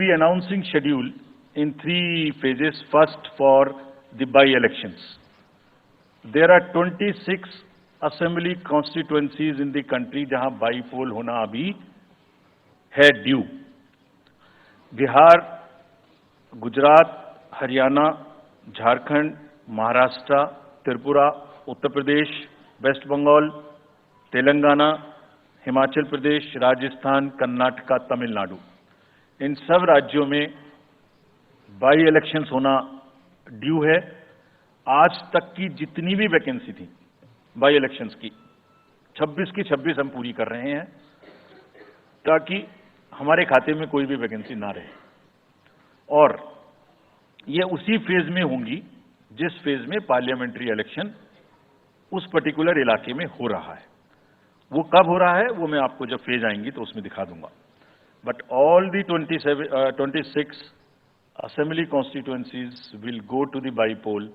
Be announcing schedule in 3 phases. First, for the by-elections. There are 26 assembly constituencies in the country जहां बाई-पोल होना अभी है due. Bihar, Gujarat, Haryana, Jharkhand, Maharashtra, Tripura, Uttar Pradesh, waste Bengal, Telangana, Himachal Pradesh, Rajasthan, Karnataka, Tamil Nadu, इन सब राज्यों में बाई इलेक्शंस होना ड्यू है. आज तक की जितनी भी वैकेंसी थी बाई इलेक्शंस की 26 की 26 हम पूरी कर रहे हैं ताकि हमारे खाते में कोई भी वैकेंसी ना रहे. और ये उसी फेज में होंगी जिस फेज में पार्लियामेंट्री इलेक्शन उस पर्टिकुलर इलाके में हो रहा है. वो कब हो रहा है वो मैं आपको जब फेज आएंगी तो उसमें दिखा दूंगा. But all the 26 assembly constituencies will go to the by-poll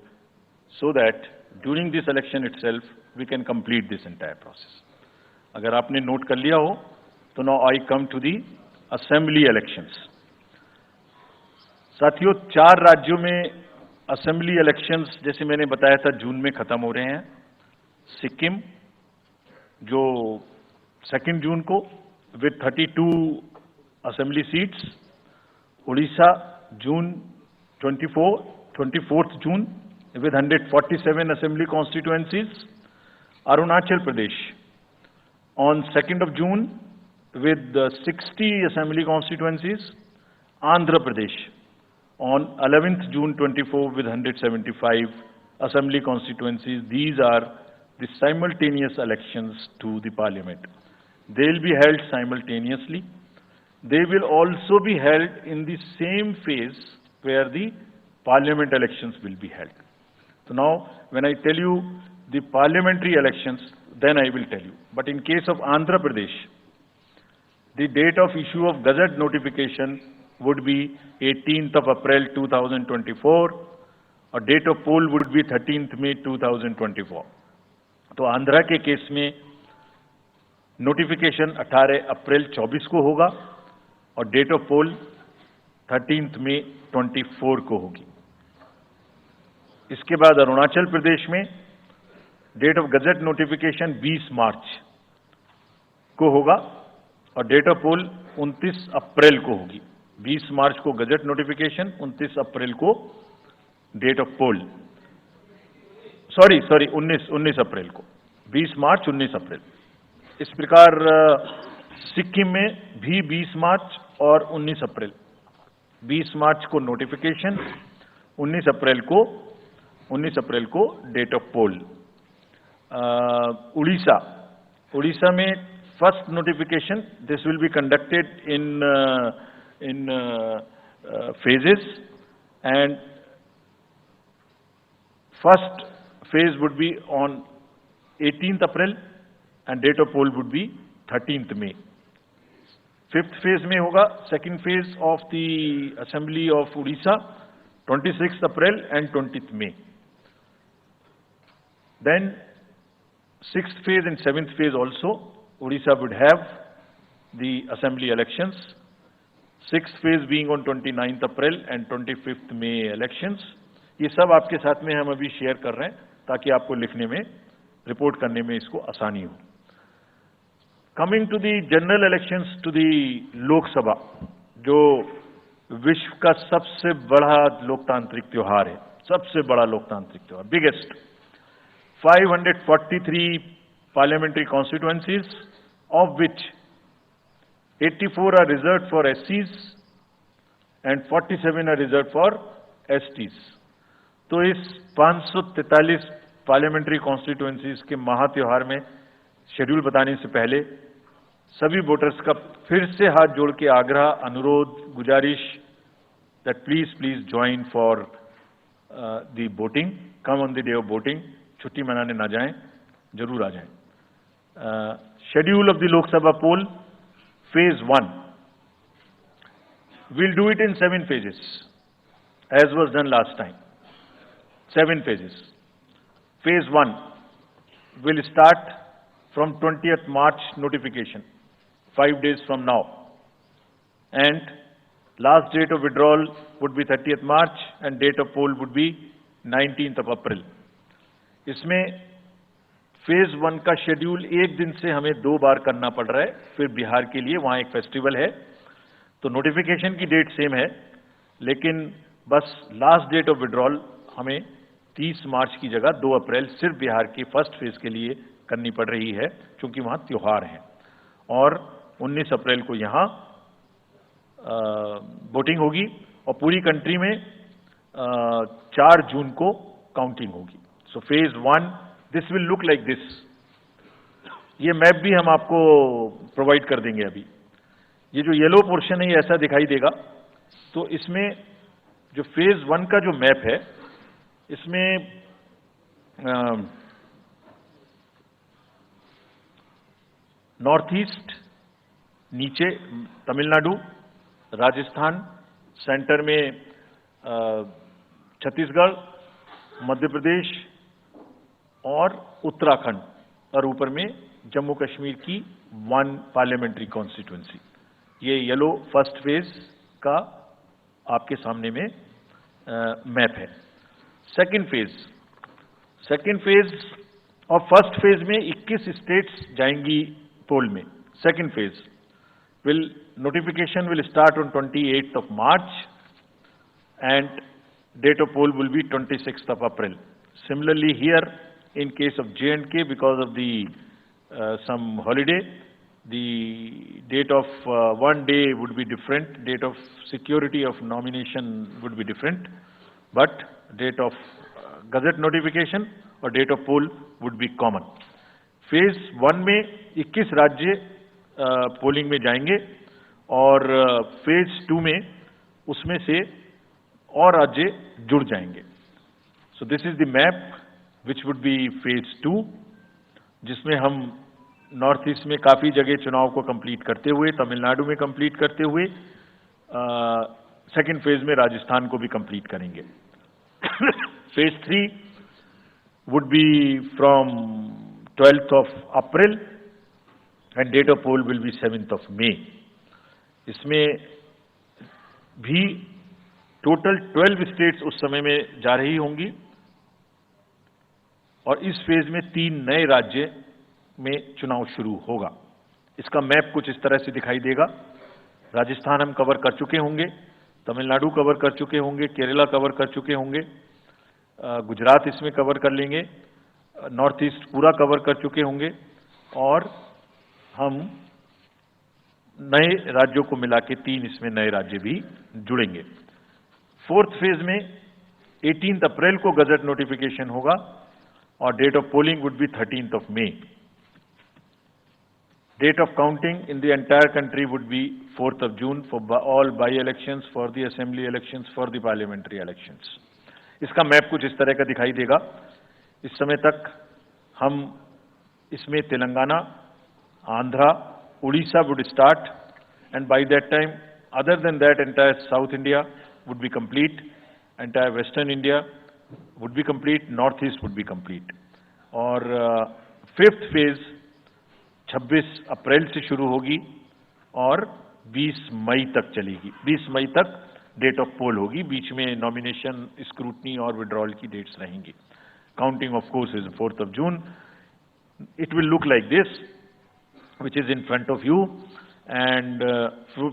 so that during this election itself we can complete this entire process. अगर आपने नोट कर लिया हो तो now I come to the assembly elections. साथियों, 4 राज्यों में assembly elections जैसे मैंने बताया था जून में खत्म हो रहे हैं. सिक्किम जो 2 जून को with 32 assembly seats, Odisha June 24th June with 147 assembly constituencies, Arunachal Pradesh on 2nd of June with 60 assembly constituencies, Andhra Pradesh on 11th June 24 with 175 assembly constituencies. These are the simultaneous elections to the parliament. They will be held simultaneously. They will also be held in the same phase where the parliament elections will be held. So now, when I tell you the parliamentary elections, then I will tell you. But in case of Andhra Pradesh, the date of issue of Gazette notification would be 18th of April 2024, or date of poll would be 13th May 2024. तो आंध्रा के case में notification 18 अप्रैल 24 को होगा और date of पोल 13 मई 24 को होगी. इसके बाद अरुणाचल प्रदेश में डेट ऑफ गजट नोटिफिकेशन 20 मार्च को होगा और डेट ऑफ पोल 29 अप्रैल को होगी. 20 मार्च को गजट नोटिफिकेशन, 29 अप्रैल को डेट ऑफ पोल. सॉरी 19 अप्रैल को. 20 मार्च 19 अप्रैल. इस प्रकार सिक्किम में भी 20 मार्च और 19 अप्रैल. 20 मार्च को नोटिफिकेशन, 19 अप्रैल को डेट ऑफ पोल. उड़ीसा में first notification, this will be conducted in phases and first phase would be on 18th April and date of poll would be 13th May. 5th phase में होगा second phase of the Assembly of Odisha 26th April and 20th May. Then 6th phase and 7th phase also Odisha would have the Assembly elections. 6th phase being on 29th April and 25th May elections. ये सब आपके साथ में हम अभी share कर रहे हैं ताकि आपको लिखने में, रिपोर्ट करने में इसको आसानी हो. Coming to the general elections to the Lok Sabha, जो विश्व का सबसे बड़ा लोकतांत्रिक त्योहार है, सबसे बड़ा लोकतांत्रिक त्योहार, biggest. 543 parliamentary constituencies of which 84 are reserved for SCs and 47 are reserved for STs. तो इस 543 पार्लियामेंट्री कॉन्स्टिट्यूएंसीज के महात्योहार में शेड्यूल बताने से पहले सभी वोटर्स का फिर से हाथ जोड़ के आग्रह, अनुरोध, गुजारिश that please join for the voting, come on the day of voting. छुट्टी मनाने ना जाएं, जरूर आ जाएं. Schedule of the Lok Sabha poll phase 1, we'll do it in 7 phases as was done last time. 7 phases. Phase 1 will start from 20th March notification, 5 days from now, and Last date of withdrawal would be 30th March and date of poll would be 19th of April. इसमें phase 1 का schedule एक दिन से हमें 2 बार करना पड़ रहा है, फिर बिहार के लिए वहां एक फेस्टिवल है, तो नोटिफिकेशन की डेट सेम है, लेकिन बस लास्ट डेट ऑफ विड्रॉल हमें 30 मार्च की जगह 2 अप्रैल सिर्फ बिहार की फर्स्ट फेज के लिए करनी पड़ रही है, क्योंकि वहां त्योहार है। और 19 अप्रैल को यहां वोटिंग होगी और पूरी कंट्री में 4 जून को काउंटिंग होगी। So phase 1 this will look like this. ये मैप भी हम आपको प्रोवाइड कर देंगे। अभी ये जो येलो पोर्शन है ये ऐसा दिखाई देगा। तो इसमें जो फेज 1 का जो मैप है, इसमें नॉर्थ ईस्ट, नीचे तमिलनाडु, राजस्थान, सेंटर में छत्तीसगढ़, मध्य प्रदेश और उत्तराखंड, और ऊपर में जम्मू कश्मीर की 1 पार्लियामेंट्री कॉन्स्टिट्यूंसी। ये येलो फर्स्ट फेज का आपके सामने में मैप है। सेकंड फेज और फर्स्ट फेज में 21 स्टेट्स जाएंगी पोल में। Second phase notification will start on 28th of March and date of poll will be 26th of April. Similarly here in case of J&K, because of the some holiday, the date of one day would be different, date of security of nomination would be different, but date of gazette notification और date of poll would be common. Phase 1 में 21 राज्य polling में जाएंगे और phase 2 में उसमें से और राज्य जुड़ जाएंगे। So this is the map which would be phase 2, जिसमें हम नॉर्थ ईस्ट में काफी जगह चुनाव को कंप्लीट करते हुए, तमिलनाडु में कंप्लीट करते हुए, सेकेंड फेज में राजस्थान को भी कंप्लीट करेंगे। Phase 3 would be from 12th of April and date of poll will be 7th of May. इसमें भी टोटल 12 स्टेट्स उस समय में जा रही होंगी और इस फेज में 3 नए राज्य में चुनाव शुरू होगा। इसका मैप कुछ इस तरह से दिखाई देगा। राजस्थान हम कवर कर चुके होंगे, तमिलनाडु कवर कर चुके होंगे, केरला कवर कर चुके होंगे, गुजरात इसमें कवर कर लेंगे, नॉर्थ ईस्ट पूरा कवर कर चुके होंगे और हम नए राज्यों को मिला के 3 इसमें नए राज्य भी जुड़ेंगे। फोर्थ फेज में 18 अप्रैल को गजट नोटिफिकेशन होगा और date of polling would be 13th of May. Date of counting in the entire country would be 4th of June for all by-elections, for the assembly elections, for the parliamentary elections. इसका map कुछ इस तरह का दिखाई देगा। इस समय तक हम इसमें Telangana, Andhra, Orissa would start and by that time other than that entire south India would be complete, entire western India would be complete, north east would be complete. और फिफ्थ फेज 26 अप्रैल से शुरू होगी और 20 मई तक चलेगी। 20 मई तक डेट ऑफ पोल होगी, बीच में नॉमिनेशन, स्क्रूटनी और विड्रॉल की डेट्स रहेंगी। Counting of course is 4th of June. It will look like this, which is in front of you, and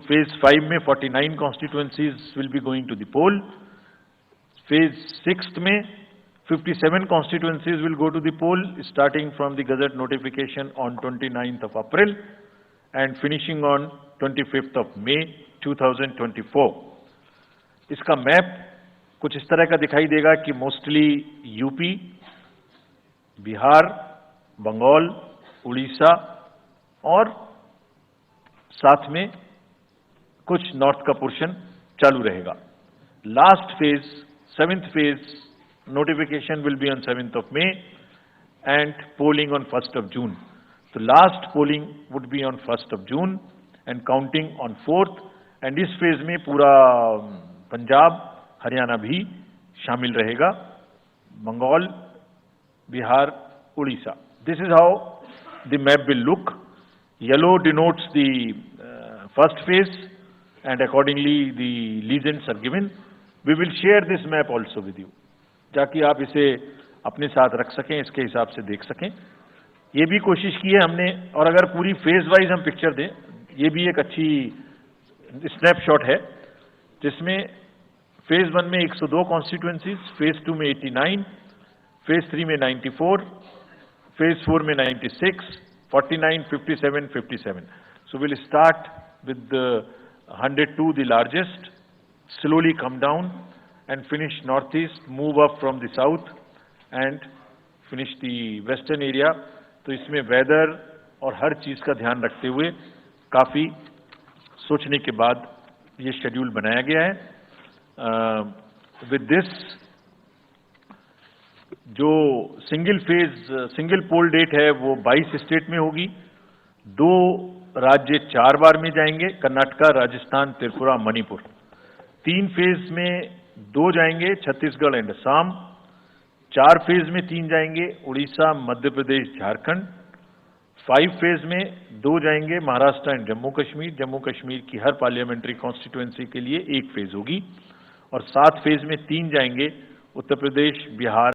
phase 5 में 49 constituencies will be going to the poll. Phase 6 में 57 constituencies will go to the poll, starting from the gazette notification on 29th of April and finishing on 25th of May 2024. इसका map कुछ इस तरह का दिखाई देगा कि मोस्टली यूपी, बिहार, बंगाल, उड़ीसा और साथ में कुछ नॉर्थ का पोर्शन चालू रहेगा। Last phase 7th phase notification will be on 7th of May and polling on 1st of June. So last polling would be on 1st of June and counting on 4th, and इस phase में पूरा पंजाब, हरियाणा भी शामिल रहेगा, Bengal, Bihar, Orissa. This is how the map will look. Yellow denotes the first phase, and accordingly the legends are given. We will share this map also with you, ताकि आप इसे अपने साथ रख सकें, इसके हिसाब से देख सकें। ये भी कोशिश की है हमने, और अगर पूरी फेज वाइज हम पिक्चर दें, ये भी एक अच्छी स्नैपशॉट है, जिसमें फेज 1 में 102 कॉन्स्टिट्यूएंसीज, फेज 2 में 89, फेज 3 में 94, फेज 4 में 96, 49, 57, 57. So we'll start with the 102, the largest, slowly come down and finish northeast, move up from the south and finish the western area. तो इसमें वेदर और हर चीज का ध्यान रखते हुए काफी सोचने के बाद ये शेड्यूल बनाया गया है। विद दिस, जो सिंगल पोल डेट है वो 22 स्टेट में होगी। 2 राज्य 4 बार में जाएंगे, कर्नाटका, राजस्थान, त्रिपुरा, मणिपुर। 3 फेज में 2 जाएंगे, छत्तीसगढ़ एंड असम। 4 फेज में 3 जाएंगे, उड़ीसा, मध्य प्रदेश, झारखंड। 5 फेज में 2 जाएंगे, महाराष्ट्र एंड जम्मू कश्मीर। जम्मू कश्मीर की हर पार्लियामेंट्री कॉन्स्टिट्यूएंसी के लिए 1 फेज होगी। और 7 फेज में 3 जाएंगे, उत्तर प्रदेश, बिहार,